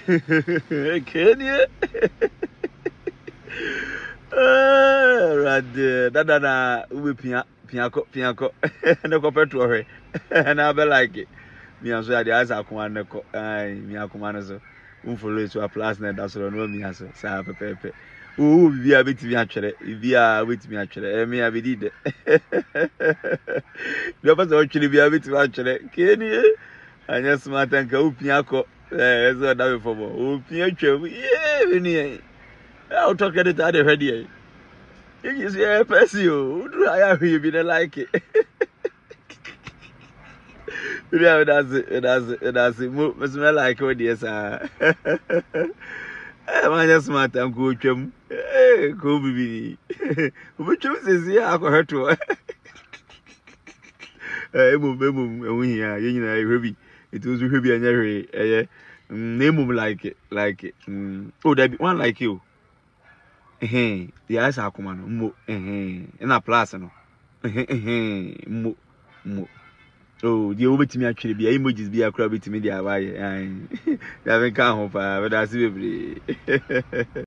Kenya. Rad dada ube pianco no copetro he and I be like it. Me and so the eyes are command me are command so follow to a plus net that's no me as sa pepe. Oh, be a bit me actually, be a bit me actually, me I be did. No, but actually be a bit actually. Kenya, and yes, smart and go pianco. So that for more. Pianco, yeah, I'll talk at it at the ready. You see, I press you. Do I have you been like it? Yeah, that's it. Must smell like what yes, I'm just smart and go chum. Go be. Which is here, I got her to. We here, you know, heavy. It was heavy and every. Name like it. Oh, there be one like you. The eyes are command. Mo. In a plus, no. Mo. Oh, the over to me actually be emojis be a crab to me. They are why I haven't come home, but that's